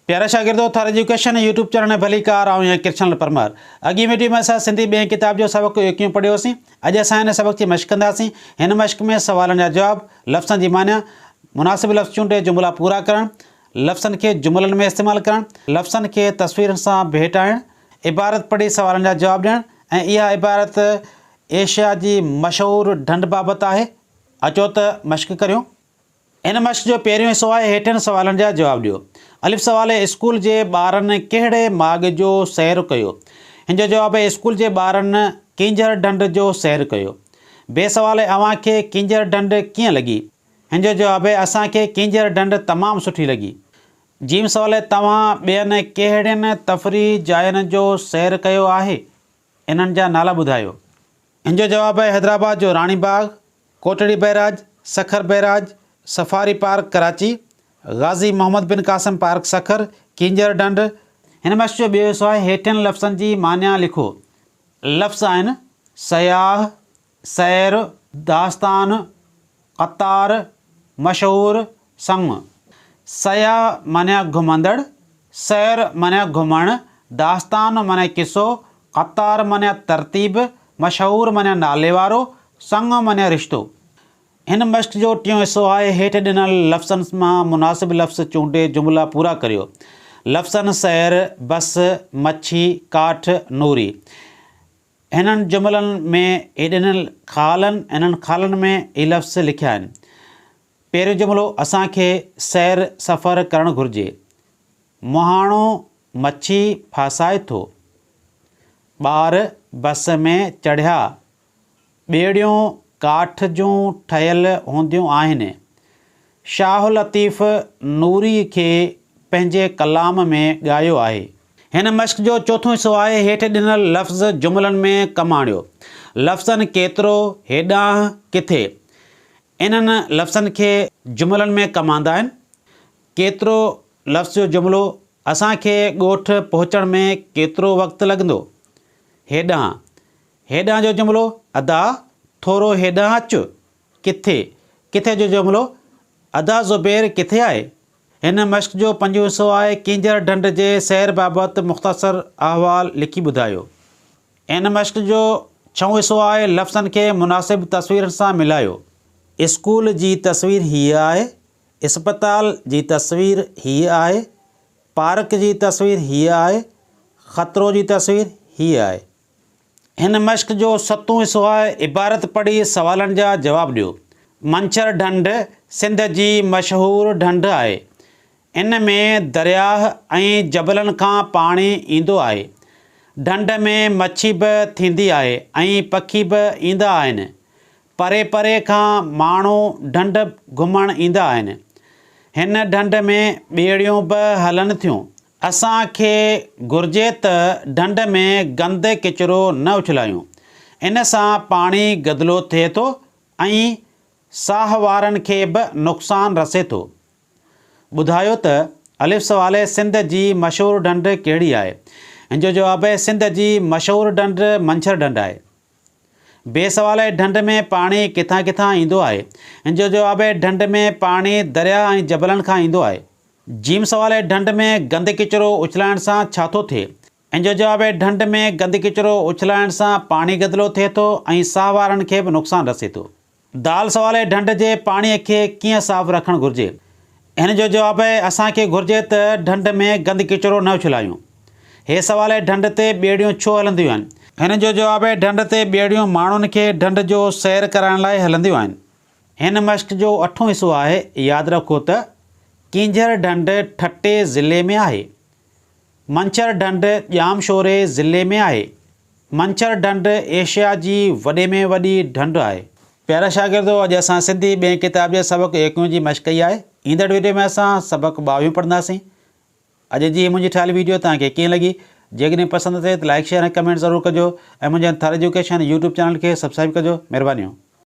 प्यारा शागिर्दो, Thar education YouTube channel में भली कार आऊं कृष्ण परमार। अॻी वीडियो में असां सिंधी ॿिए किताब जो सबक कीअं पढ़ियोसीं। अॼु असां हिन सबक जी मश्क कंदासीं। हिन मश्क में सवालनि जा जवाब, लफ़्ज़नि जी माना, मुनासिब लफ़्ज़ चूंडे जुमला पूरा करण, लफ़्ज़नि खे जुमलनि में इस्तेमालु करण, लफ़्ज़नि खे तस्वीरुनि सां भेटाइण, इबारत पढ़ी सवालनि जा जवाब ॾियण ऐं इहा इबारत एशिया जी मशहूरु ढंढ बाबति आहे। अचो त मश्क करियूं। इन मश्क जो पहिरियों हिसो आहे हेठिन सवालनि जा जवाब ॾियो। अलिफ सवाल है, स्कूल जे ॿारनि कहिड़े माॻ जो सैर कयो। हिन जो जवाब है स्कूल जे ॿारनि किंजर ढंढ जो सैर कयो। बे सवाल है, अव्हांखे किंजर ढंढ कीअं लॻी। हिन जो जवाब है असांखे किंजर ढंढ तमामु सुठी लॻी। जीम सवाल है, तव्हां ॿियनि कहिड़ियुनि तफ़रीह जायुनि जो सैर कयो आहे। इन्हनि जा नाला ॿुधायो। हिन जो जवाब है हैदराबाद जो Rani Bagh, Kotri barrage, Sukkur barrage, safari park Karachi, Ghazi Mohammad Bin Qasim park Sukkur, Kinjhar ढंढ। हिन मश्क जो ॿियो हिसो आहे हेठिन लफ़्ज़नि जी माना लिखो। लफ़्ज़ आहिनि सयाह, सैर, दास्तान, क़तार, मशहूर, संग। सयाह माना घुमंदड़, सैर माना घुमण, दास्तान माना किसो, क़तार माना तरतीब, मशहूर माना नाले वारो, संग माना रिश्तो। हिन मश्क जो टियों हिसो आहे हेठि ॾिनल लफ़्ज़नि मां मुनासिब लफ़्ज़ चूंडे जुमला पूरा करियो। लफ़्ज़नि सैर, बस, मच्छी, काठ, नूरी। हिननि जुमलनि में ॾिनल इन्हनि खालनि में ई लफ़्ज़ लिखिया आहिनि। पहिरियों जुमिलो, असांखे सैर सफ़र करणु घुरिजे। मुहाणो मच्छी फासाए थो। ॿार बस में चढ़िया। ॿेड़ियूं काठ जूं ठहियल हूंदियूं आहिनि। शाह लतीफ़ नूरी खे पंहिंजे कलाम में ॻायो आहे। हिन मश्क जो चोथों हिसो आहे हेठि ॾिनल लफ़्ज़ जुमलनि में कमु आणियो। लफ़्ज़नि केतिरो, हेॾांहुं, किथे। इन्हनि लफ़्ज़नि खे जुमलनि में कमु आणंदा आहिनि। केतिरो लफ़्ज़ जो जुमिलो, असांखे ॻोठ पहुचण में केतिरो वक़्तु लॻंदो। हेॾांहुं, हेॾांहुं जो जुमिलो, अदा थोरो हेॾांहुं अचु। किथे, किथे जो जुमिलो, अदा ज़ुबैर किथे आहे। हिन मश्क जो पंजो हिसो आहे किंजर ढंढ जे सैर बाबति मुख़्तसर अहवाल लिखी ॿुधायो। हिन मश्क जो छहों हिसो आहे लफ़्ज़नि खे मुनासिब तस्वीरुनि सां मिलायो। स्कूल जी तस्वीर हीअ आहे, इस्पताल जी तस्वीर हीअ आहे, पार्क जी तस्वीर हीअ आहे, ख़तरो जी तस्वीर हीअ आहे। हिन मश्क जो सतों हिसो आहे इबारत पढ़ी सवालनि जा जवाब ॾियो। मंछर ढंढ सिंध जी मशहूरु ढंढ आहे। इन में दरियाह ऐं जबलनि खां पाणी ईंदो आहे। ढंढ में मच्छी बि थींदी आहे ऐं पखी बि ईंदा आहिनि। परे परे खां माण्हू ढंढ घुमण ईंदा आहिनि। हिन ढंढ में ॿेड़ियूं बि हलनि थियूं। असांखे घुरिजे त ढंढ में गंद किचिरो न उछलायूं। इन सां पाणी गदिलो थिए थो ऐं साह वारनि खे बि नुक़सानु रसे थो। ॿुधायो त अलिफ सवाल है, सिंध जी मशहूरु ढंढ कहिड़ी आहे। हिन जो जवाब है सिंध जी मशहूरु ढंढ मंछर ढंढ आहे। बे सवाल है, ढंढ में पाणी किथां किथां ईंदो आहे। हिन जो जवाब है ढंढ में पाणी दरिया ऐं जबलनि खां ईंदो आहे। जीम सवाल है, ढंढ में गंद किचिरो उछलाइण सां छा थो थिए। हिन जो जवाब है ढंढ में गंद किचिरो उछलाइण सां पाणी गदिलो थिए थो ऐं साह वारनि खे बि नुक़सानु रसे थो। दाल सवाल है, ढंढ जे पाणीअ खे कीअं साफ़ु रखणु घुरिजे। हिन जो जवाब है असांखे घुरिजे त ढंढ में गंद किचिरो न उछलायूं। हे सवाल है, ढंढ ते ॿेड़ियूं छो हलंदियूं आहिनि। हिन जो जवाब है ढंढ ते ॿेड़ियूं माण्हुनि खे ढंढ जो सैर कराइण लाइ हलंदियूं आहिनि। हिन मश्क जो अठों हिसो आहे, यादि रखो त किंजर ढंढ ठटे ज़िले में आहे। मंछर ढंढ ॼामशोरे ज़िले में आहे। मंछर ढंढ एशिया जी वॾे में वॾी ढंढ आहे। प्यारा शागिर्दो, अॼु असां सिंधी ॿिए किताब जे सबक 21 जी मश्क कई आहे। ईंदड़ वीडियो में असां सबक 22 पढ़ंदासीं। अॼु जी मुंहिंजी ठाहियल वीडियो तव्हांखे कीअं लॻी। जेकॾहिं पसंदि थिए त लाइक शेयर ऐं कमेंट ज़रूरु कजो ऐं मुंहिंजे थार एजुकेशन यूट्यूब चैनल खे सब्सक्राइब कजो। महिरबानी।